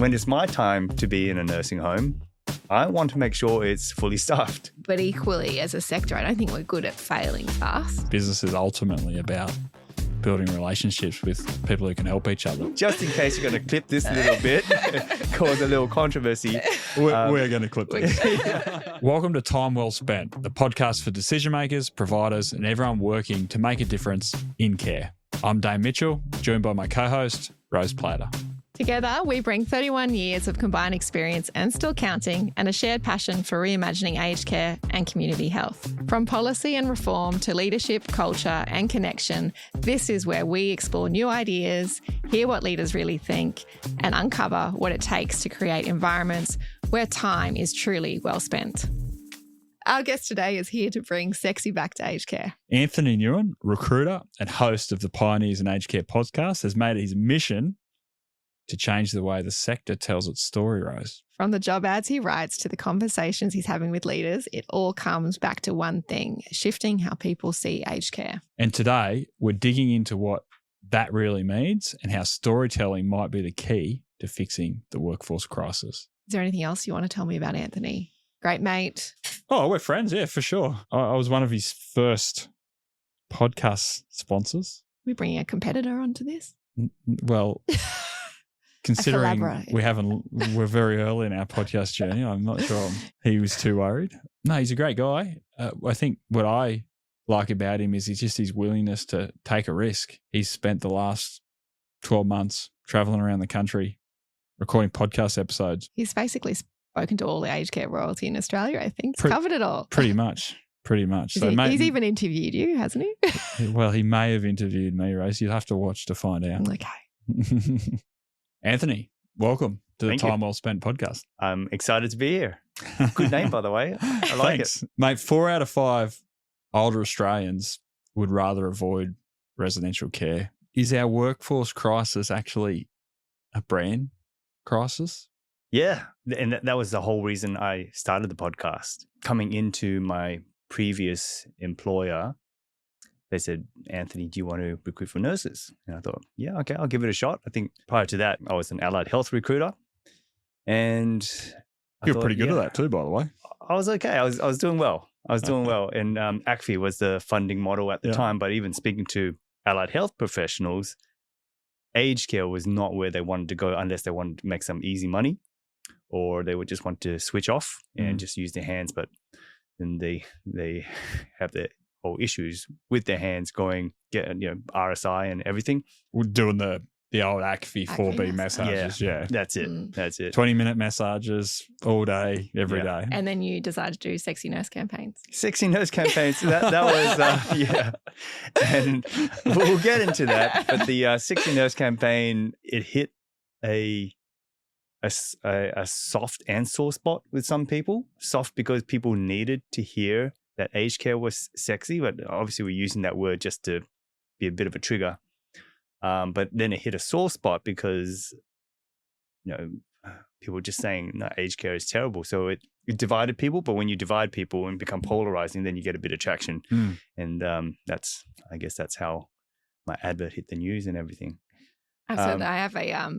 when it's my time to be in a nursing home, I want to make sure it's fully staffed. But equally, as a sector, I don't think we're good at failing fast. Business is ultimately about building relationships with people who can help each other. Just in case you're going to clip this little bit, cause a little controversy. We're going to clip this. Welcome to Time Well Spent, the podcast for decision makers, providers, and everyone working to make a difference in care. I'm Dane Mitchell, joined by my co-host, Rose Plater. Together, we bring 31 years of combined experience and still counting, and a shared passion for reimagining aged care and community health. From policy and reform to leadership, culture and connection, this is where we explore new ideas, hear what leaders really think, and uncover what it takes to create environments where time is truly well spent. Our guest today is here to bring sexy back to aged care. Anthony Nguyen, recruiter and host of the Pioneers in Aged Care podcast, has made it his mission to change the way the sector tells its story, Rose. From the job ads he writes to the conversations he's having with leaders, it all comes back to one thing: shifting how people see aged care. And today, we're digging into what that really means and how storytelling might be the key to fixing the workforce crisis. Is there anything else you want to tell me about Anthony? Great mate. Oh, we're friends, yeah, for sure. I was one of his first podcast sponsors. We're bringing a competitor onto this? Well... Considering collaborator. we're very early in our podcast journey, I'm not sure he was too worried. No, he's a great guy. I think what I like about him is his willingness to take a risk. He's spent the last 12 months traveling around the country, recording podcast episodes. He's basically spoken to all the aged care royalty in Australia, I think. He's covered it all. Pretty much. He's even interviewed you, hasn't he? Well, he may have interviewed me, Rose. You'd have to watch to find out. Okay. Anthony, welcome to the Thank Time you. Well Spent podcast. I'm excited to be here. Good name, by the way. I like Thanks. it. Mate, 4 out of 5 older Australians would rather avoid residential care. Is our workforce crisis actually a brand crisis? Yeah. And that was the whole reason I started the podcast. Coming into my previous employer, they said, Anthony, do you want to recruit for nurses? And I thought, yeah, okay, I'll give it a shot. I think prior to that, I was an allied health recruiter. And You're pretty good at that too, by the way. I was okay. I was doing well. And ACFI was the funding model at the time. But even speaking to allied health professionals, aged care was not where they wanted to go unless they wanted to make some easy money, or they would just want to switch off and just use their hands. But then they have their whole issues with their hands going, RSI and everything. We're doing the old ACFI 4B massages. Yeah. That's it. That's it. 20-minute massages all day, every day. And then you decided to do sexy nurse campaigns. Sexy nurse campaigns. That was, yeah. And we'll get into that. But the sexy nurse campaign, it hit a soft and sore spot with some people. Soft because people needed to hear that aged care was sexy, but obviously we're using that word just to be a bit of a trigger. But then it hit a sore spot because, people were just saying, no, aged care is terrible. So it divided people, but when you divide people and become polarizing, then you get a bit of traction. And I guess that's how my advert hit the news and everything. Absolutely. I have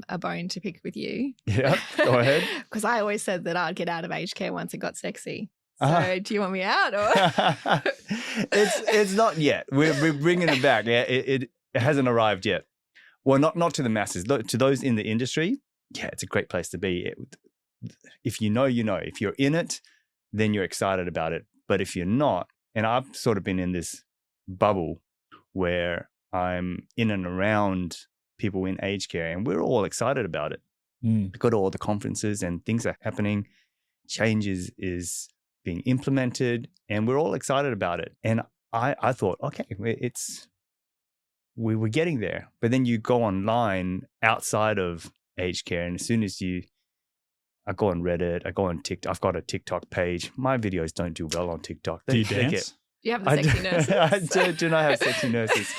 a bone to pick with you. Yeah, go ahead. Because I always said that I'd get out of aged care once it got sexy. So do you want me out? Or? It's not yet. We're bringing it back. Yeah, it hasn't arrived yet. Well, not to the masses. To those in the industry, yeah, it's a great place to be. If you know, you know. If you're in it, then you're excited about it. But if you're not, and I've sort of been in this bubble where I'm in and around people in aged care, and we're all excited about it. We go to all the conferences and things are happening. Changes is being implemented, and we're all excited about it. And I thought, okay, we were getting there. But then you go online outside of aged care, and as soon as I go on Reddit, I go on TikTok. I've got a TikTok page. My videos don't do well on TikTok. Do you dance? Do you have the sexy nurses? I do not have sexy nurses.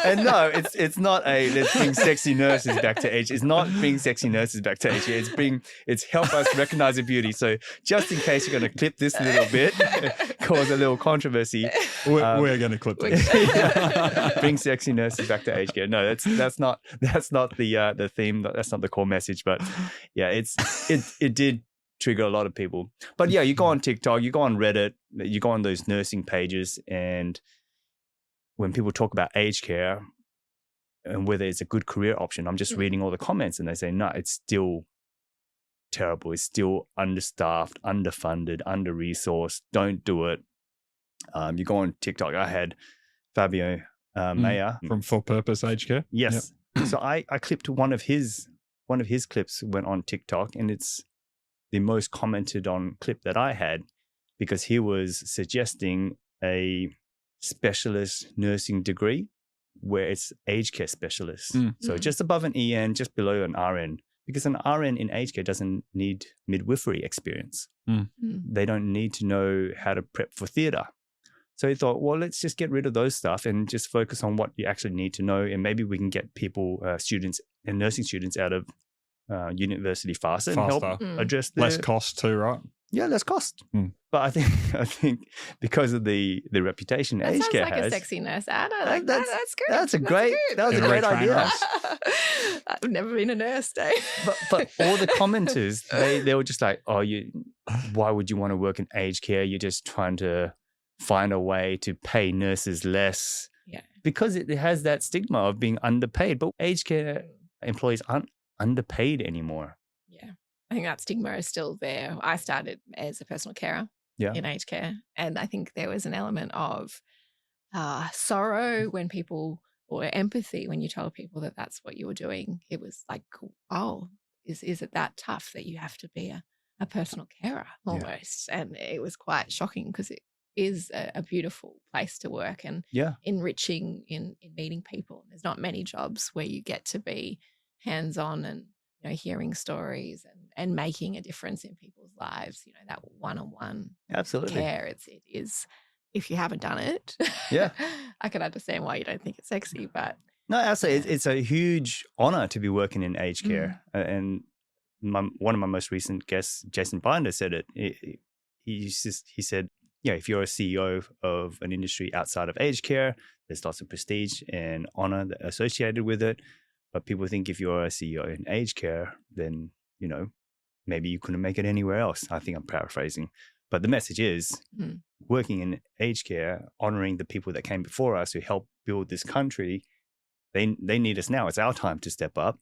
And no, it's not let's bring sexy nurses back to age. It's not bring sexy nurses back to age. It's help us recognize the beauty. So just in case you're going to clip this little bit, cause a little controversy. We're going to clip this. Bring sexy nurses back to aged care. No, that's not the theme. That's not the core message. But yeah, it did trigger a lot of people. But yeah, you go on TikTok, you go on Reddit, you go on those nursing pages, and when people talk about aged care and whether it's a good career option, I'm just reading all the comments and they say, no, it's still terrible. It's still understaffed, underfunded, under-resourced. Don't do it. You go on TikTok. I had Fabio Mayer from For Purpose Aged Care. Yes. Yep. So I clipped one of his clips went on TikTok, and it's the most commented on clip that I had because he was suggesting a specialist nursing degree where it's aged care specialist. So just above an EN, just below an RN, because an RN in aged care doesn't need midwifery experience. They don't need to know how to prep for theatre. So he thought, well, let's just get rid of those stuff and just focus on what you actually need to know. And maybe we can get people, students and nursing students out of university faster and help address less cost too, right? Yeah, less cost. But I think because of the reputation that aged care sounds like has, a sexy nurse ad. That's good. That was a great idea. I've never been a nurse, Dave. But all the commenters, they were just like, oh, why would you want to work in aged care? You're just trying to find a way to pay nurses less. Yeah. Because it has that stigma of being underpaid. But aged care employees aren't underpaid anymore. Yeah. I think that stigma is still there. I started as a personal carer in aged care, and I think there was an element of sorrow when people, or empathy when you told people that that's what you were doing. It was like, oh, is it that tough that you have to be a personal carer almost? And it was quite shocking because it is a beautiful place to work and enriching in meeting people. There's not many jobs where you get to be hands-on and hearing stories and making a difference in people's lives. That one-on-one care. It is. If you haven't done it, I can understand why you don't think it's sexy. But no, absolutely, it's a huge honor to be working in aged care. And one of my most recent guests, Jason Binder, said it. He said, if you're a CEO of an industry outside of aged care, there's lots of prestige and honor associated with it. But people think if you're a CEO in aged care, then, maybe you couldn't make it anywhere else. I think I'm paraphrasing. But the message is working in aged care, honoring the people that came before us who helped build this country, they need us now. It's our time to step up.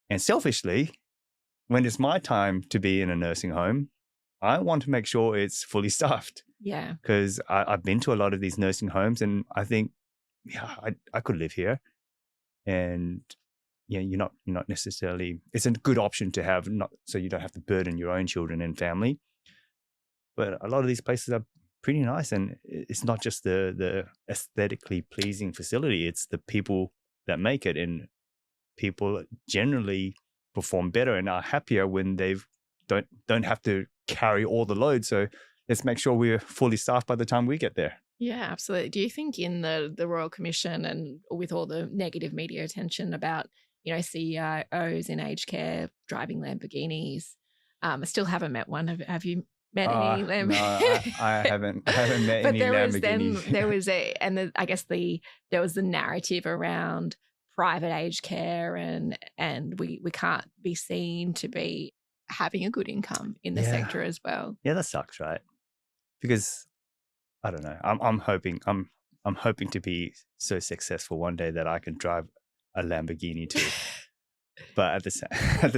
And selfishly, when it's my time to be in a nursing home, I want to make sure it's fully staffed. Yeah. Because I've been to a lot of these nursing homes and I think, I could live here. And you're not necessarily, it's a good option to have, not so you don't have to burden your own children and family. But a lot of these places are pretty nice, and it's not just the aesthetically pleasing facility, it's the people that make it, and people generally perform better and are happier when they don't have to carry all the load. So let's make sure we're fully staffed by the time we get there. Yeah, absolutely. Do you think in the Royal Commission and with all the negative media attention about, CEOs in aged care driving Lamborghinis, I still haven't met one. Have you met any Lamborghinis? No, I haven't met any Lamborghinis. There was the narrative around private aged care and we can't be seen to be having a good income in the sector as well. Yeah, that sucks, right? Because I don't know. I'm hoping to be so successful one day that I can drive a Lamborghini too. But at the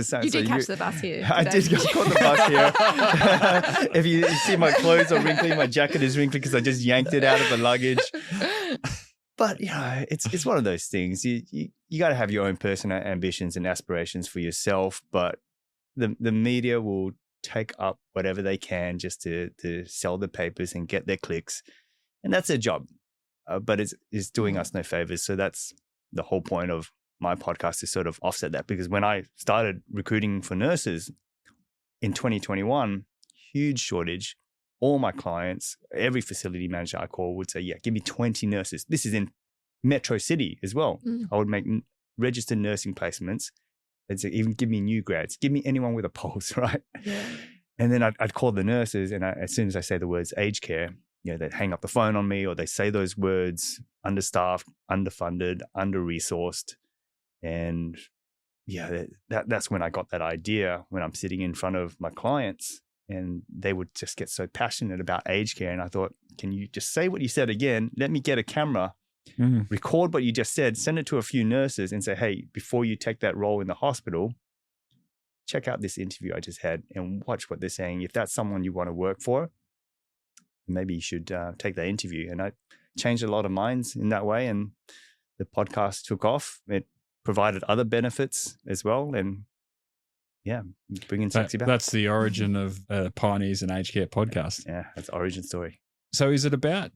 same, you did catch the bus here. I did caught the bus here. If you see my clothes are wrinkly, my jacket is wrinkly because I just yanked it out of the luggage. But it's one of those things. You got to have your own personal ambitions and aspirations for yourself. But the media will take up whatever they can just to sell the papers and get their clicks, and that's their job. But it's doing us no favors. So that's the whole point of my podcast, to sort of offset that. Because when I started recruiting for nurses in 2021, huge shortage. All my clients, every facility manager I call would say, yeah, give me 20 nurses. This is in Metro City as well. I would make registered nursing placements. They'd say, even give me new grads. Give me anyone with a pulse, right? Yeah. And then I'd call the nurses, and as soon as I say the words aged care, they hang up the phone on me or they say those words, understaffed, underfunded, under-resourced. And that's when I got that idea, when I'm sitting in front of my clients and they would just get so passionate about aged care. And I thought, can you just say what you said again? Let me get a camera, record what you just said, send it to a few nurses and say, hey, before you take that role in the hospital, check out this interview I just had and watch what they're saying. If that's someone you want to work for, maybe you should take that interview. And I changed a lot of minds in that way. And the podcast took off. It provided other benefits as well. And bringing sexy back. That's the origin of Pioneers in Aged Care podcast. Yeah, that's the origin story. So is it about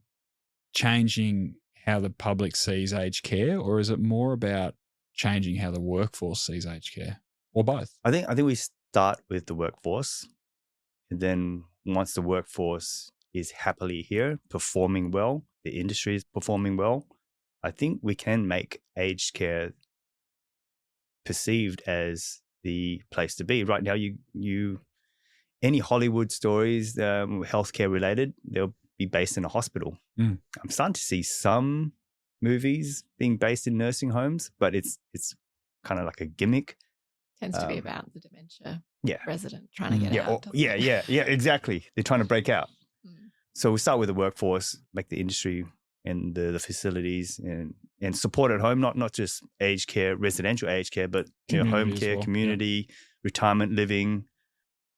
changing how the public sees aged care, or is it more about changing how the workforce sees aged care, or both? I think we start with the workforce, and then once the workforce is happily here, performing well, the industry is performing well, I think we can make aged care perceived as the place to be. Right now, you any Hollywood stories, healthcare related, they'll be based in a hospital. I'm starting to see some movies being based in nursing homes, but it's kind of like a gimmick. Tends to be about the dementia resident trying to get out. Exactly. They're trying to break out. So we start with the workforce, make the industry and the facilities and support at home, not just aged care, residential aged care, but home care, community, retirement living.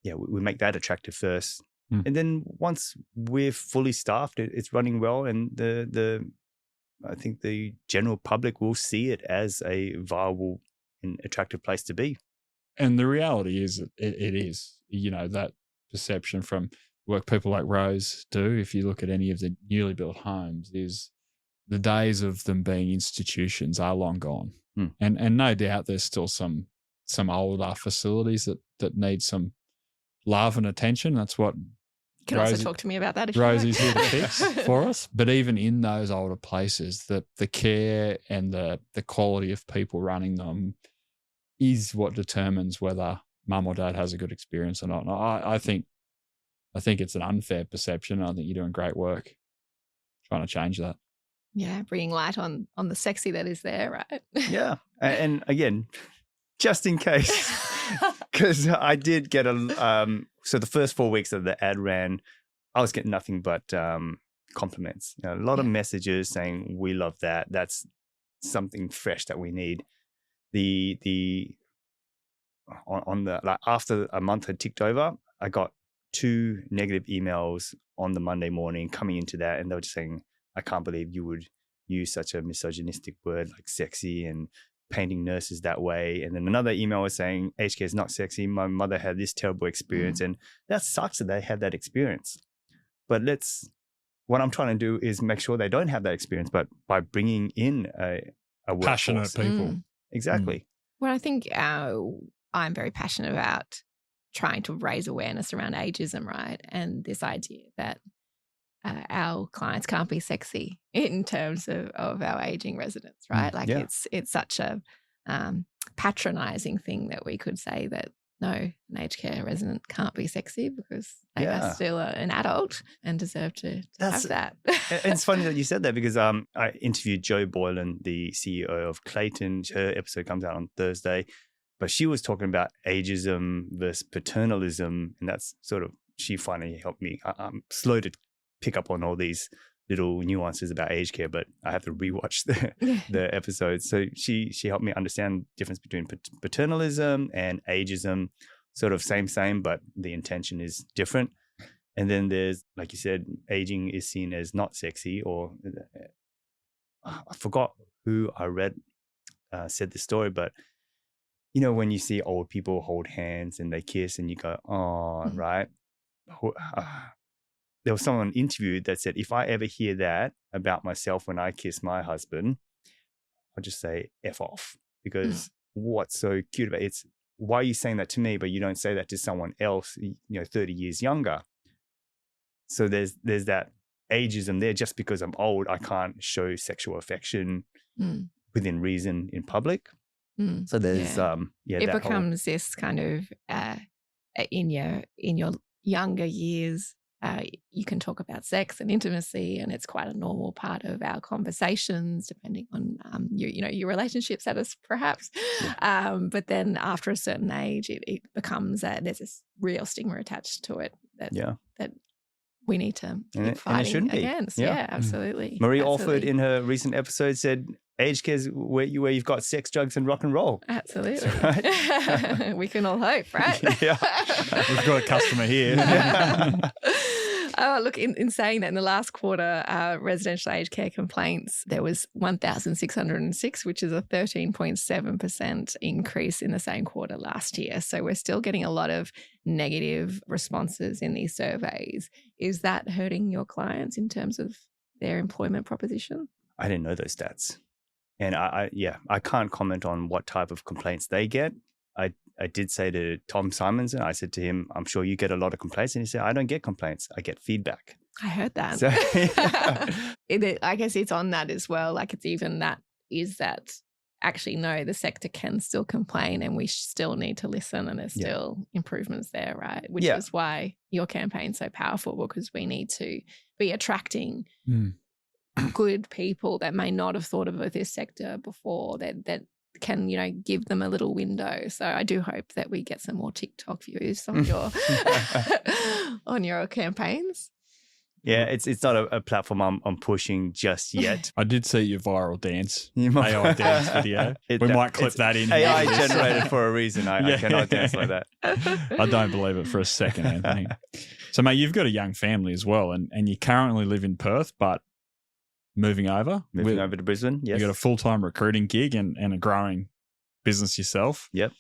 Yeah, we make that attractive first. And then once we're fully staffed, it's running well, and I think the general public will see it as a viable and attractive place to be. And the reality is it is, that perception from work people like Rose do, if you look at any of the newly built homes, is the days of them being institutions are long gone. And no doubt there's still some older facilities that need some love and attention. That's what you can also talk to me about that if Rosie's here to fix for us. But even in those older places, the care and the quality of people running them is what determines whether mum or dad has a good experience or not. And I think it's an unfair perception. I think you're doing great work trying to change that. Yeah, bringing light on the sexy that is there, right? Yeah. And again, just in case, because I did get so the first 4 weeks that the ad ran, I was getting nothing but compliments. A lot of messages saying, we love that. That's something fresh that we need. After a month had ticked over, I got 2 negative emails on the Monday morning coming into that, and they were just saying, I can't believe you would use such a misogynistic word like sexy and painting nurses that way. And then another email was saying, aged care is not sexy. My mother had this terrible experience. And that sucks that they had that experience. But what I'm trying to do is make sure they don't have that experience, but by bringing in a passionate people. Exactly. Well, I think I'm very passionate about trying to raise awareness around ageism, right? And this idea that our clients can't be sexy in terms of our aging residents, right? It's such a patronizing thing that we could say that no, an aged care resident can't be sexy because they are still an adult and deserve to have that. And it's funny that you said that because I interviewed Jo Boylan, the CEO of Clayton. Her episode comes out on Thursday, but she was talking about ageism versus paternalism, and that's sort of, she finally helped me. I'm slow to pick up on all these little nuances about aged care, but I have to rewatch the episodes. So she helped me understand the difference between paternalism and ageism, sort of same, but the intention is different. And then there's, like you said, aging is seen as not sexy, or I forgot who I read said the story, but when you see old people hold hands and they kiss and you go, oh, right? There was someone interviewed that said, if I ever hear that about myself when I kiss my husband, I'll just say F off, because what's so cute about it? It's, why are you saying that to me, but you don't say that to someone else, 30 years younger? So there's that ageism there. Just because I'm old, I can't show sexual affection within reason in public. So there's it becomes this kind of in your younger years, you can talk about sex and intimacy, and it's quite a normal part of our conversations, depending on your relationship status, perhaps. Yeah. But then after a certain age, it becomes there's this real stigma attached to it that we need to keep fighting against. Yeah, absolutely. Marie Alford in her recent episode said, aged care is where you've got sex, drugs, and rock and roll. Absolutely. Right? We can all hope, right? Yeah. We've got a customer here. Look, in saying that, in the last quarter, residential aged care complaints, there was 1,606, which is a 13.7% increase in the same quarter last year. So we're still getting a lot of negative responses in these surveys. Is that hurting your clients in terms of their employment proposition? I didn't know those stats. And I can't comment on what type of complaints they get. I did say to Tom Simonson, I said to him, I'm sure you get a lot of complaints. And he said, I don't get complaints. I get feedback. I heard that. So, I guess it's on that as well. Like it's even that is that actually, no, the sector can still complain and we still need to listen and there's still improvements there, right? Which is why your campaign's so powerful, because we need to be attracting good people that may not have thought of this sector before that can, give them a little window. So I do hope that we get some more TikTok views on your on your campaigns. Yeah, it's not a platform I'm pushing just yet. I did see your viral dance, AI dance video. We might clip that in. AI generated for a reason. I cannot dance like that. I don't believe it for a second, Anthony. So, mate, you've got a young family as well, and you currently live in Perth, but moving over to Brisbane. Yes, you got a full-time recruiting gig and a growing business yourself. Yep.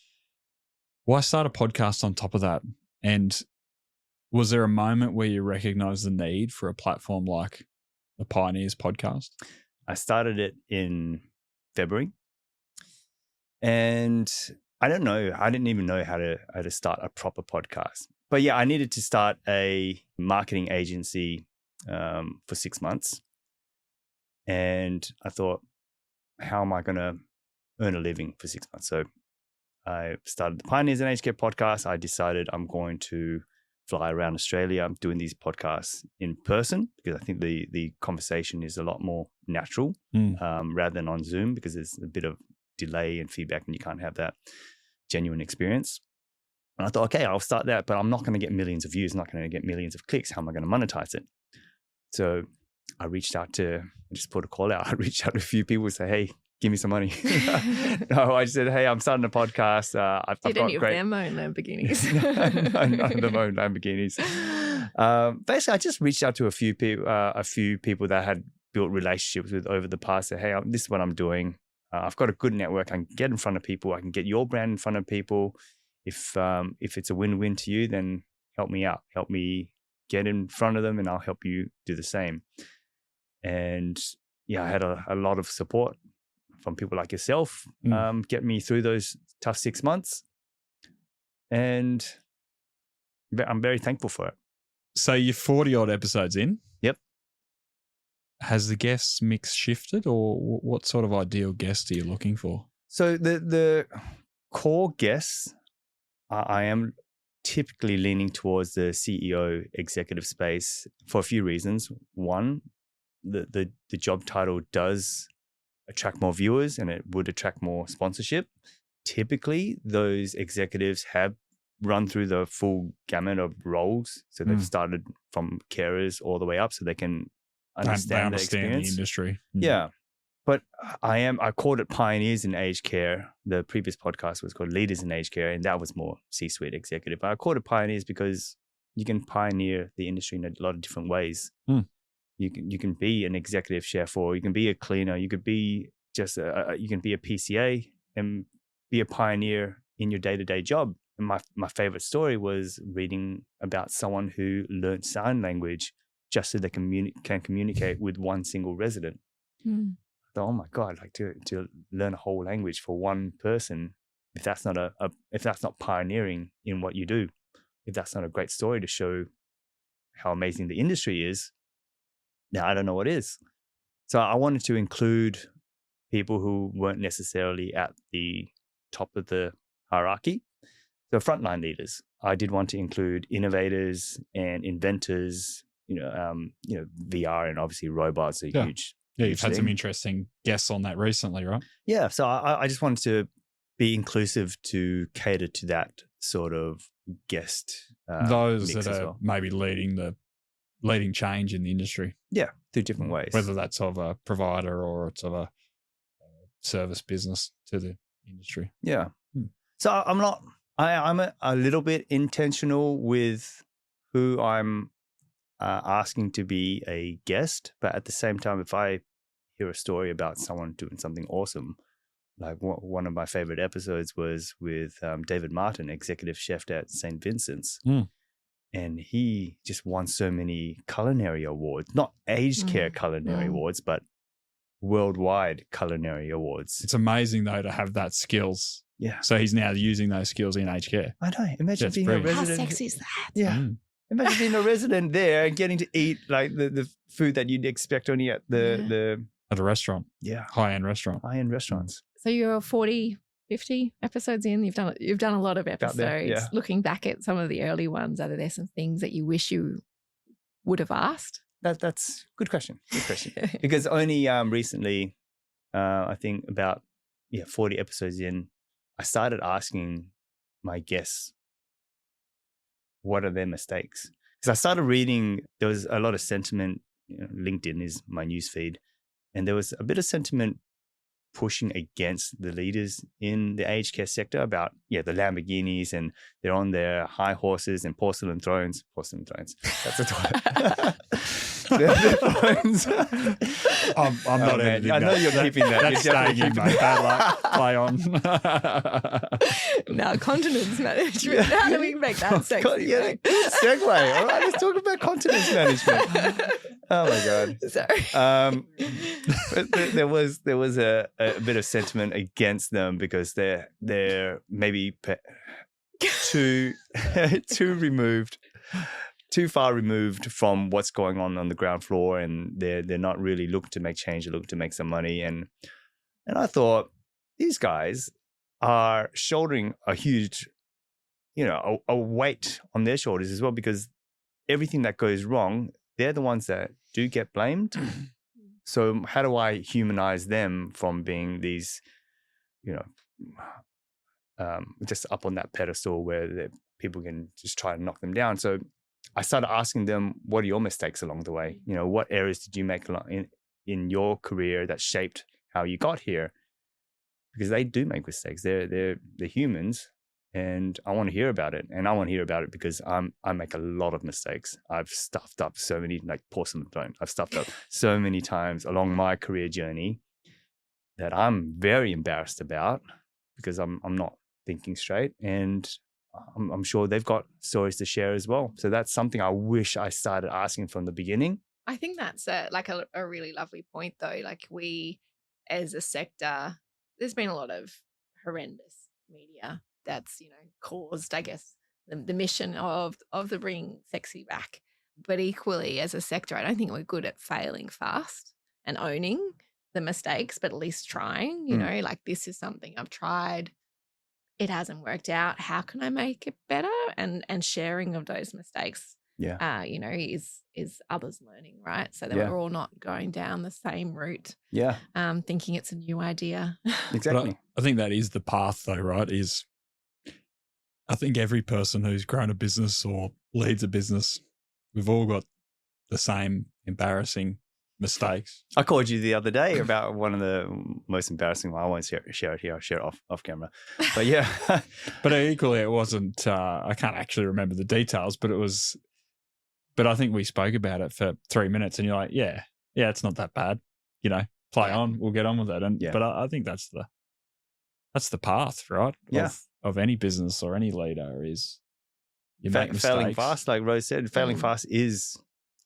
Why start a podcast on top of that? And was there a moment where you recognized the need for a platform like the Pioneers podcast? I started it in February, and I don't know. I didn't even know how to start a proper podcast. But yeah, I needed to start a marketing agency for 6 months. And I thought, how am I going to earn a living for 6 months? So I started the Pioneers in Aged Care podcast. I decided I'm going to fly around Australia. I'm doing these podcasts in person because I think the conversation is a lot more natural rather than on Zoom, because there's a bit of delay and feedback and you can't have that genuine experience. And I thought, okay, I'll start that, but I'm not going to get millions of views. I'm not going to get millions of clicks. How am I going to monetize it? So I just put a call out. I reached out to a few people and say, hey, give me some money. No, I just said, hey, I'm starting a podcast. I've got any of them own Lamborghinis? No, none of them own Lamborghinis. Basically, I just reached out to a few people that I had built relationships with over the past. Say, hey, this is what I'm doing. I've got a good network. I can get in front of people. I can get your brand in front of people. If it's a win-win to you, then help me out. Help me get in front of them, and I'll help you do the same. And yeah, I had a lot of support from people like yourself, get me through those tough 6 months. And I'm very thankful for it. So you're 40 odd episodes in. Yep. Has the guest mix shifted, or what sort of ideal guest are you looking for? So the core guests, I am typically leaning towards the CEO executive space for a few reasons. One, the job title does attract more viewers and it would attract more sponsorship. Typically, those executives have run through the full gamut of roles. So they've started from carers all the way up, so they can understand the experience. The industry. Yeah. But I called it Pioneers in Aged Care. The previous podcast was called Leaders in Aged Care, and that was more C-suite executive. But I called it Pioneers because you can pioneer the industry in a lot of different ways. You can be an executive chef, or you can be a cleaner. You could be you can be a PCA and be a pioneer in your day-to-day job. And my favorite story was reading about someone who learned sign language just so they can communicate with one single resident. Oh my God, like to learn a whole language for one person, if that's not pioneering in what you do, if that's not a great story to show how amazing the industry is, now I don't know what is. So I wanted to include people who weren't necessarily at the top of the hierarchy. So frontline leaders. I did want to include innovators and inventors. VR and obviously robots are huge. Yeah, huge you've had some thing. interesting guests on that recently, right? Yeah, so I just wanted to be inclusive to cater to that sort of guest. Those mix that as are well. maybe leading change in the industry. Yeah, through different ways. Whether that's of a provider or it's of a service business to the industry. Yeah. So I'm a little bit intentional with who I'm asking to be a guest, but at the same time, if I hear a story about someone doing something awesome, like one of my favorite episodes was with David Martin, executive chef at St. Vincent's. And he just won so many culinary awards, not aged care culinary awards, but worldwide culinary awards. It's amazing though to have that skills. Yeah. So he's now using those skills in aged care. I know. Imagine That's being brilliant. a How resident. sexy is that? Yeah. Imagine being a resident there and getting to eat like the food that you'd expect only at the At a restaurant, high-end restaurant. high-end restaurants. So you're 40, 50 episodes in. You've done a lot of episodes. there, Looking back at some of the early ones, are there some things that you wish you would have asked? That's good question. Good question. Because only recently, I think about 40 episodes in, I started asking my guests, what are their mistakes? Because I started reading, there was a lot of sentiment. LinkedIn is my newsfeed, and there was a bit of sentiment pushing against the leaders in the aged care sector about the Lamborghinis, and they're on their high horses and porcelain thrones. That's a toilet. Their thrones. I'm not editing I know that. you're keeping that. That's You're staying in, definitely mate. Bad luck. Play on. No, continence management. How do we make that sexy? Good segue. All right, let's talk about continence management. Oh my God. Sorry. There was a bit of sentiment against them because they're maybe too far removed from what's going on the ground floor, and they're not really looking to make change. They're looking to make some money, and I thought these guys are shouldering a huge, a weight on their shoulders as well, because everything that goes wrong, they're the ones that do get blamed. So how do I humanize them from being these, just up on that pedestal where people can just try to knock them down? So I started asking them, what are your mistakes along the way? What errors did you make in your career that shaped how you got here? Because they do make mistakes. They're humans, and I want to hear about it. And I want to hear about it because I make a lot of mistakes. I've stuffed up so many, like porcelain throne. I've stuffed up so many times along my career journey that I'm very embarrassed about because I'm not thinking straight. And I'm sure they've got stories to share as well. So that's something I wish I started asking from the beginning. I think that's a really lovely point, though. Like, we, as a sector, there's been a lot of horrendous media that's, caused, I guess, the mission of the bringing sexy back. But equally, as a sector, I don't think we're good at failing fast and owning the mistakes, but at least trying, like, this is something I've tried. It hasn't worked out. How can I make it better? And sharing of those mistakes, is others learning, right? So that we're all not going down the same route. Yeah. Thinking it's a new idea. Exactly. I think that is the path though, right? I think every person who's grown a business or leads a business, we've all got the same embarrassing mistakes. I called you the other day about one of the most embarrassing. Well, I won't share it here. I'll share it off camera. But yeah. But equally, it wasn't, I can't actually remember the details, but I think we spoke about it for 3 minutes and you're like, yeah, it's not that bad. Play on, we'll get on with it. But I think that's the path, right? Yeah. Of any business or any leader is you make mistakes. Failing fast, like Rose said, failing fast is.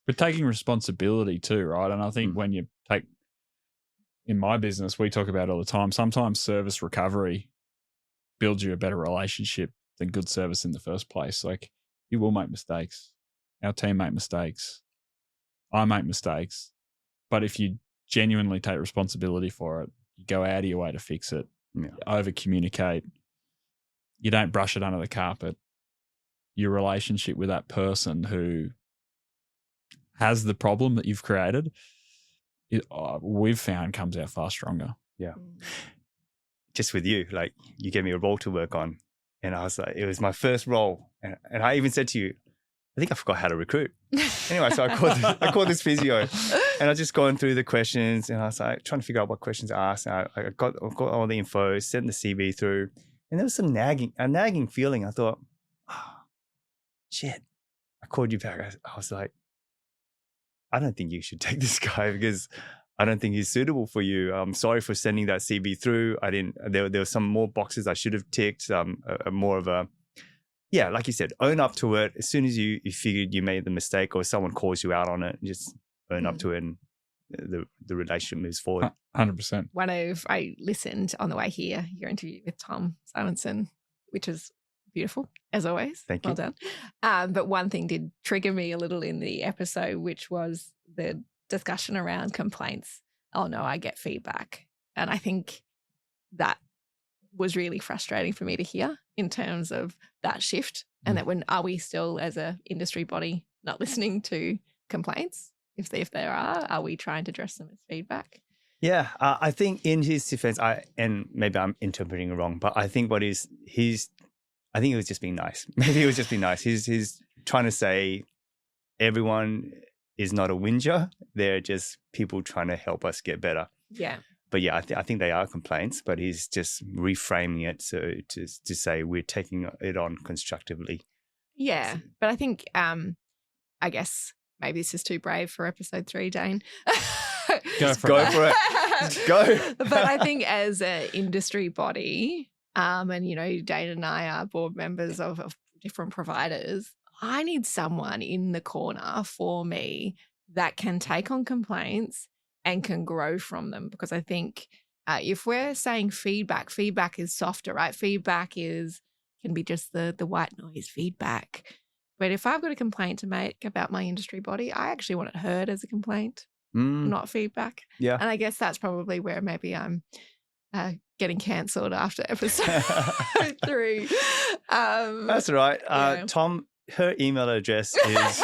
But taking responsibility too, right? And I think when you in my business, we talk about it all the time, sometimes service recovery builds you a better relationship than good service in the first place. Like, you will make mistakes. Our team make mistakes. I make mistakes. But if you genuinely take responsibility for it, you go out of your way to fix it, you over communicate, you don't brush it under the carpet, your relationship with that person who has the problem that you've created, we've found comes out far stronger. Yeah. Just with you, like you gave me a role to work on, and I was like, it was my first role, and I even said to you, I think I forgot how to recruit. Anyway, so I called this physio, and I was just going through the questions, and I was like trying to figure out what questions to ask. And I got all the info, sent the CV through, and there was some nagging feeling. I thought, oh, shit. I called you back. I was like, I don't think you should take this guy because I don't think he's suitable for you. I'm sorry for sending that CV through. There were some more boxes I should have ticked. More of a, yeah, like you said, own up to it. As soon as you figured you made the mistake or someone calls you out on it, just own up to it, and the relationship moves forward. 100%. I listened on the way here, your interview with Tom Simonson, which is beautiful, as always. Thank you. Well done. But one thing did trigger me a little in the episode, which was the discussion around complaints. Oh, no, I get feedback. And I think that was really frustrating for me to hear in terms of that shift, and that are we still as a industry body not listening to complaints? If there are we trying to address them as feedback? Yeah, I think in his defense, and maybe I'm interpreting it wrong, but I think I think he was just being nice. Maybe he was just being nice. He's trying to say everyone is not a whinger. They're just people trying to help us get better. Yeah. But yeah, I think they are complaints, but he's just reframing it to say we're taking it on constructively. Yeah. But I think, I guess maybe this is too brave for episode 3, Dane. Go for it. Go. But I think as an industry body, and, Dane and I are board members of different providers, I need someone in the corner for me that can take on complaints and can grow from them. Because I think if we're saying feedback is softer, right? Feedback can be just the white noise feedback. But if I've got a complaint to make about my industry body, I actually want it heard as a complaint, not feedback. Yeah. And I guess that's probably where maybe I'm getting cancelled after episode 3. That's right. Yeah. Tom, her email address is.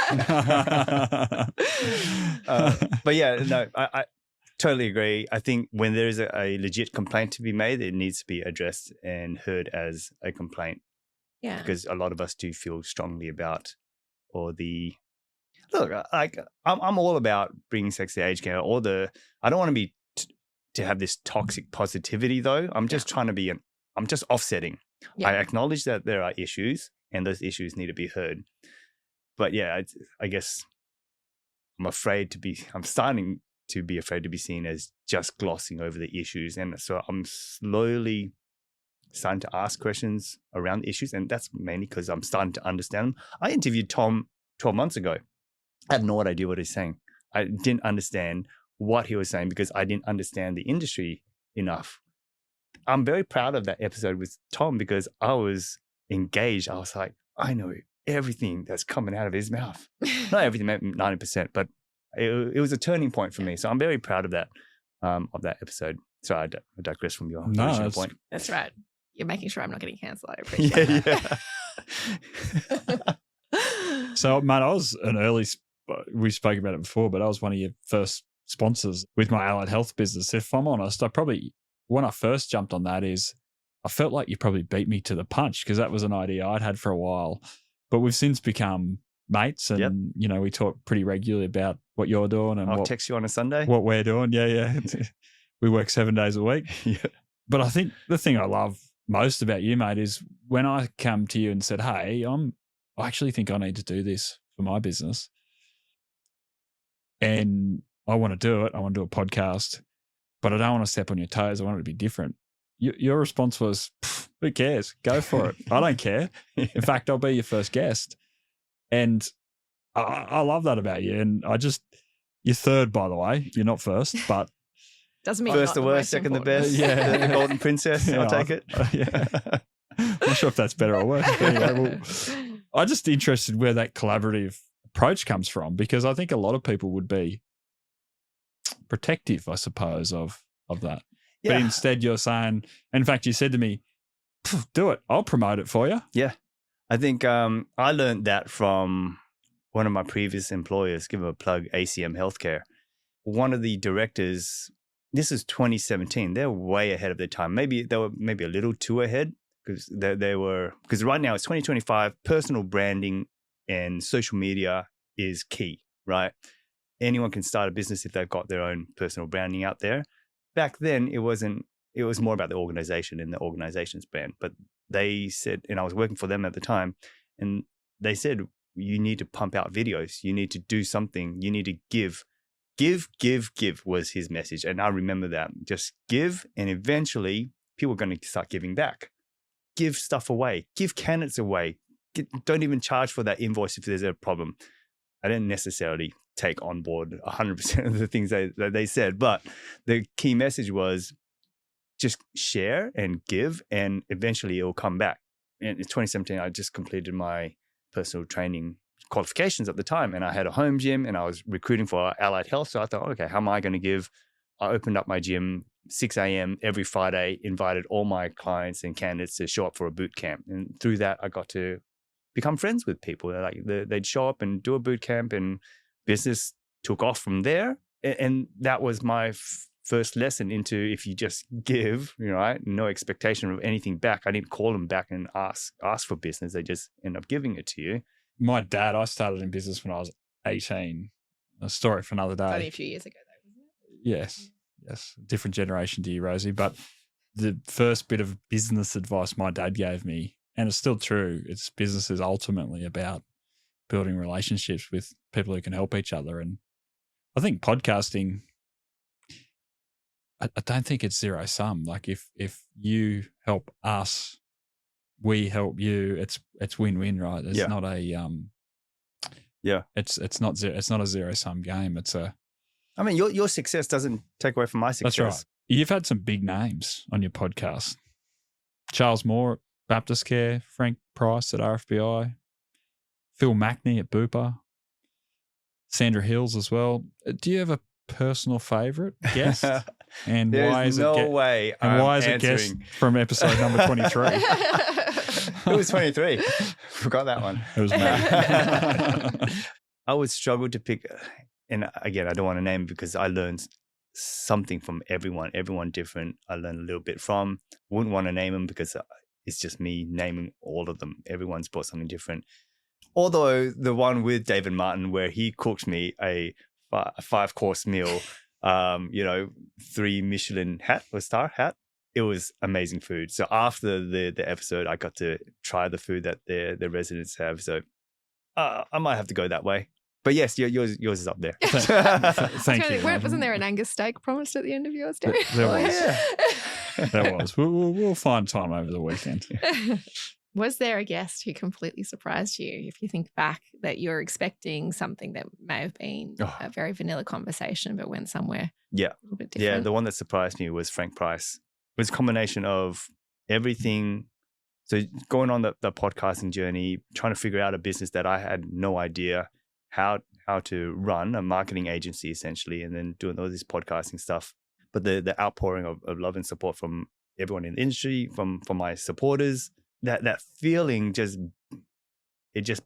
But yeah, no, I totally agree. I think when there is a legit complaint to be made, it needs to be addressed and heard as a complaint. Yeah. Because a lot of us do feel strongly about, I'm all about bringing sex to aged care. I don't want to be to have this toxic positivity though. I'm just trying to I'm just offsetting. Yeah. I acknowledge that there are issues and those issues need to be heard. But yeah, I guess I'm starting to be afraid to be seen as just glossing over the issues. And so I'm slowly starting to ask questions around the issues. And that's mainly because I'm starting to understand them. I interviewed Tom 12 months ago. I had no idea what he's saying. I didn't understand what he was saying because I didn't understand the industry enough. I'm very proud of that episode with Tom because I was engaged. I was like, I know everything that's coming out of his mouth. Not everything, maybe 90%, but it was a turning point for me. So I'm very proud of that episode. Sorry, I digress from your original point. That's right. You're making sure I'm not getting cancelled. I appreciate that. Yeah. So, Matt, we spoke about it before, but I was one of your first sponsors with my allied health business. If I'm honest, when I first jumped on that I felt like you probably beat me to the punch because that was an idea I'd had for a while. But we've since become mates and, we talk pretty regularly about what you're doing. And I'll text you on a Sunday. What we're doing. Yeah. We work 7 days a week. Yeah. But I think the thing I love most about you, mate, is when I come to you and said, hey, I actually think I need to do this for my business. And I want to do it. I want to do a podcast, but I don't want to step on your toes. I want it to be different. Your response was, who cares? Go for it. I don't care. In fact, I'll be your first guest. And I love that about you. And you're third, by the way. You're not first, but. Doesn't mean first the worst, second the best. Yeah. The golden princess. I'll take it. Yeah. I'm not sure if that's better or worse. But anyway, I'm just interested where that collaborative approach comes from, because I think a lot of people would be protective, I suppose, of that. Yeah. But instead you're saying, in fact, you said to me, do it. I'll promote it for you. Yeah. I think I learned that from one of my previous employers, give them a plug, ACM Healthcare. One of the directors, this is 2017, they're way ahead of their time. Maybe they were a little too ahead because because right now it's 2025, personal branding and social media is key, right? Anyone can start a business if they've got their own personal branding out there. Back then, it was more about the organization and the organization's brand. But they said, and I was working for them at the time, and they said, you need to pump out videos. You need to do something. You need to give was his message. And I remember that. Just give, and eventually people are going to start giving back. Give stuff away. Give candidates away. Don't even charge for that invoice if there's a problem. I didn't necessarily take on board 100% of the things that they said, but the key message was just share and give, and eventually it will come back. And in 2017, I just completed my personal training qualifications at the time, and I had a home gym, and I was recruiting for allied health. So I thought, okay, how am I going to give? I opened up my gym 6 a.m. every Friday, invited all my clients and candidates to show up for a boot camp. And through that, I got to become friends with people. They'd show up and do a boot camp, and business took off from there. And that was my first lesson into, if you just give, right, no expectation of anything back. I didn't call them back and ask for business. They just end up giving it to you. My dad, I started in business when I was 18. A story for another day. Only a few years ago, though, wasn't it? Yes. Different generation to you, Rosie. But the first bit of business advice my dad gave me, and it's still true, it's business is ultimately about building relationships with people who can help each other. And I think podcasting, I don't think it's zero sum. Like if you help us, we help you, it's win-win, right? It's not a it's not a zero sum game. I mean, your success doesn't take away from my success. That's right. You've had some big names on your podcast. Charles Moore at Baptist Care, Frank Price at RFBI, Phil Mackney at Bupa, Sandra Hills as well. Do you have a personal favourite guest? And why is it guest from episode number 23? It was 23. Forgot that one. It was me. I would struggle to pick, and again, I don't want to name it because I learned something from everyone different. I learned a little bit from. Wouldn't want to name them because it's just me naming all of them. Everyone's brought something different. Although the one with David Martin, where he cooked me a 5-course meal, 3 Michelin star hat, it was amazing food. So after the episode, I got to try the food that the residents have. So I might have to go that way. But yes, yours is up there. Thank you. Wasn't there an Angus steak promised at the end of yours, Darren? There was. There was. We'll find time over the weekend. Was there a guest who completely surprised you? If you think back, that you're expecting something that may have been a very vanilla conversation, but went somewhere a little bit different. Yeah, the one that surprised me was Frank Price. It was a combination of everything. So going on the podcasting journey, trying to figure out a business that I had no idea how to run, a marketing agency essentially, and then doing all this podcasting stuff. But the outpouring of love and support from everyone in the industry, from my supporters, that feeling just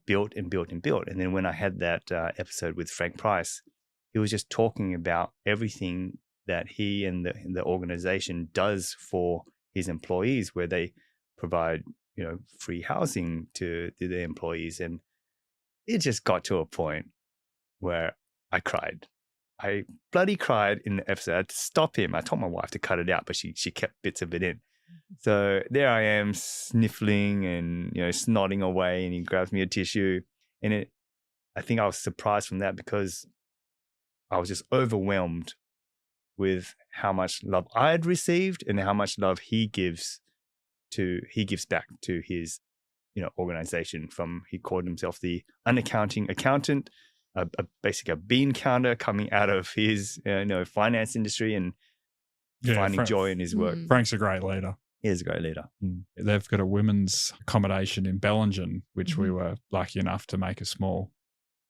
built and built and built. And then when I had that episode with Frank Price, he was just talking about everything that he and the organization does for his employees, where they provide free housing to their employees. And it just got to a point where I cried. I bloody cried in the episode. I had to stop him. I told my wife to cut it out, but she kept bits of it in. So there I am, sniffling and snotting away, and he grabs me a tissue. And I think I was surprised from that because I was just overwhelmed with how much love I had received and how much love he gives back to his organization. He called himself the unaccounting accountant, basically a bean counter coming out of his finance industry and finding joy in his work. Frank's a great leader. He is a great leader. They've got a women's accommodation in Bellingen, which we were lucky enough to make a small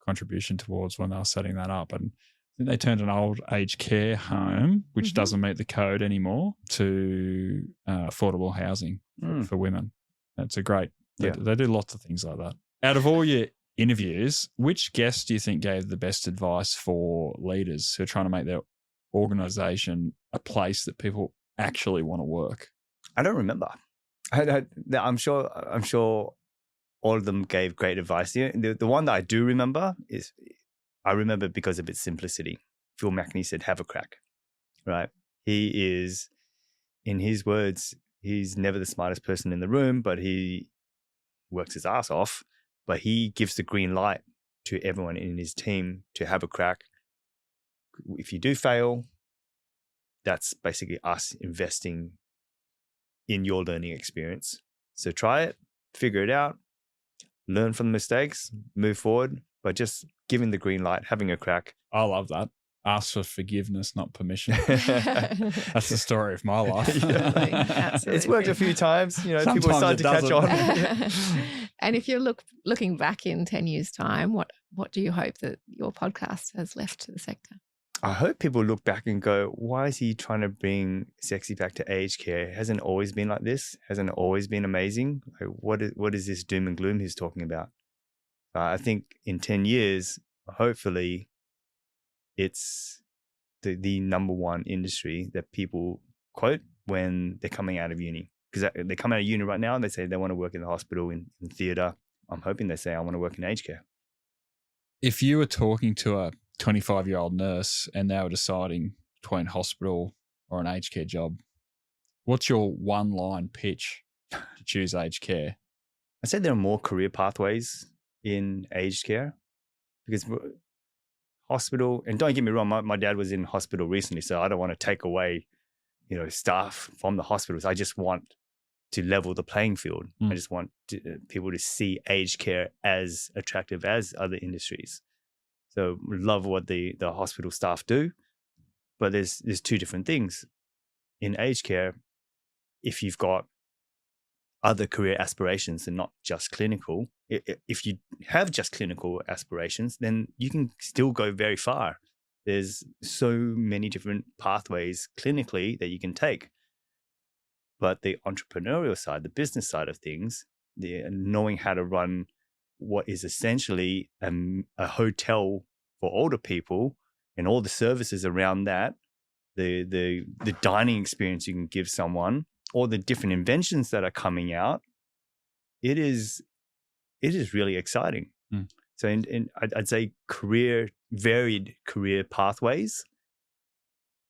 contribution towards when they were setting that up. And I think they turned an old aged care home, which doesn't meet the code anymore, to affordable housing for women. It's a great They do lots of things like that. Out of all your interviews, which guests do you think gave the best advice for leaders who are trying to make their organization a place that people actually want to work? I don't remember. I'm sure all of them gave great advice here. The one that I do remember is, I remember because of its simplicity. Phil McNee said, have a crack, right? He is, in his words, he's never the smartest person in the room, but he works his ass off. But he gives the green light to everyone in his team to have a crack. If you do fail, that's basically us investing in your learning experience. So try it, figure it out, learn from the mistakes, move forward, but just giving the green light, having a crack. I love that. Ask for forgiveness, not permission. That's the story of my life. Absolutely. It's worked a few times. You know, Sometimes people start it to catch on. And if you're looking back in 10 years' time, what do you hope that your podcast has left to the sector? I hope people look back and go, why is he trying to bring sexy back to aged care? It hasn't always been like this. Hasn't always been amazing. Like, what is this doom and gloom he's talking about? I think in 10 years, hopefully, it's the number one industry that people quote when they're coming out of uni. Because they come out of uni right now and they say they want to work in the hospital, in theatre. I'm hoping they say, I want to work in aged care. If you were talking to a 25-year-old nurse and they were deciding between hospital or an aged care job, what's your one-line pitch to choose aged care? I'd say there are more career pathways in aged care, because hospital, and don't get me wrong, my dad was in hospital recently, so I don't want to take away, staff from the hospitals. I just want to level the playing field. I just want people to see aged care as attractive as other industries. So love what the hospital staff do, but there's two different things. In aged care, if you've got other career aspirations and not just clinical, if you have just clinical aspirations, then you can still go very far. There's so many different pathways clinically that you can take. But the entrepreneurial side, the business side of things, knowing how to run what is essentially a hotel for older people and all the services around that, the dining experience you can give someone, all the different inventions that are coming out, it is really exciting. So I'd say varied career pathways,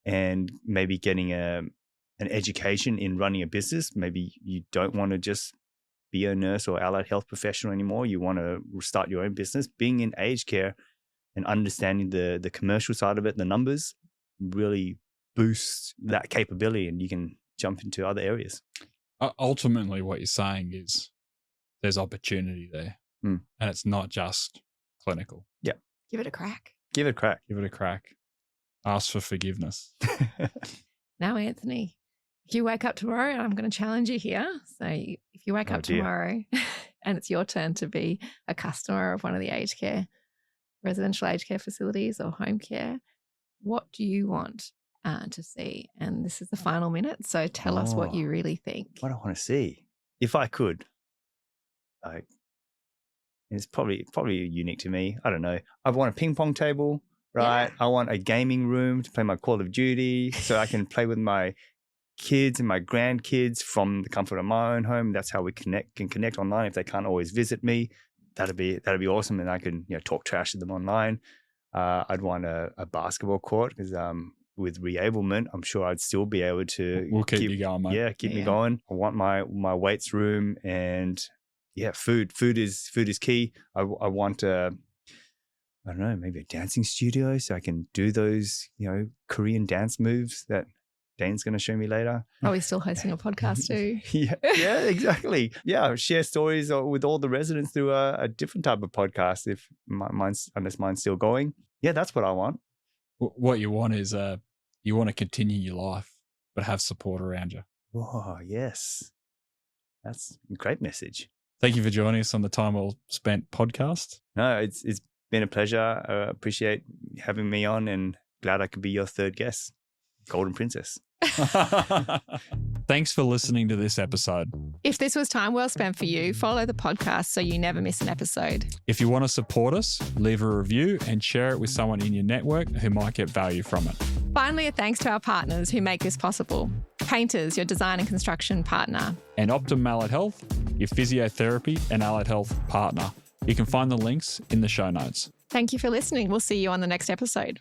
and maybe getting an education in running a business. Maybe you don't want to just be a nurse or allied health professional anymore. You want to start your own business. Being in aged care and understanding the commercial side of it, the numbers, really boosts that capability, and you can jump into other areas. Ultimately, what you're saying is there's opportunity there, and it's not just clinical. Yeah. Give it a crack. Give it a crack. Give it a crack. Ask for forgiveness. Now, Anthony, if you wake up tomorrow, and I'm going to challenge you here. So if you wake up tomorrow and it's your turn to be a customer of one of the aged care, residential aged care facilities or home care, what do you want to see? And this is the final minute. So tell us what you really think. What I want to see, if I could, it's probably unique to me. I don't know. I want a ping pong table, right? Yeah. I want a gaming room to play my Call of Duty, so I can play with my kids and my grandkids from the comfort of my own home. That's how we can connect online if they can't always visit me. That'd be awesome, and I can talk trash to them online. I'd want a basketball court, because with reablement, I'm sure I'd still be able to. We'll keep you going, mate. Yeah, keep me going. I want my weights room, and food. Food is key. I want I don't know, maybe a dancing studio so I can do those Korean dance moves that Dane's going to show me later. Are we still hosting a podcast too? yeah, exactly. Yeah, share stories with all the residents through a different type of podcast if mine's still going. Yeah, that's what I want. What you want is you want to continue your life, but have support around you. Oh, yes. That's a great message. Thank you for joining us on the Time Well Spent podcast. No, it's been a pleasure. I appreciate having me on, and glad I could be your third guest, Golden Princess. Thanks for listening to this episode. If this was time well spent for you, follow the podcast so you never miss an episode. If you want to support us, leave a review and share it with someone in your network who might get value from it. Finally, a thanks to our partners who make this possible. Painters, your design and construction partner. And Optum Allied Health, your physiotherapy and allied health partner. You can find the links in the show notes. Thank you for listening. We'll see you on the next episode.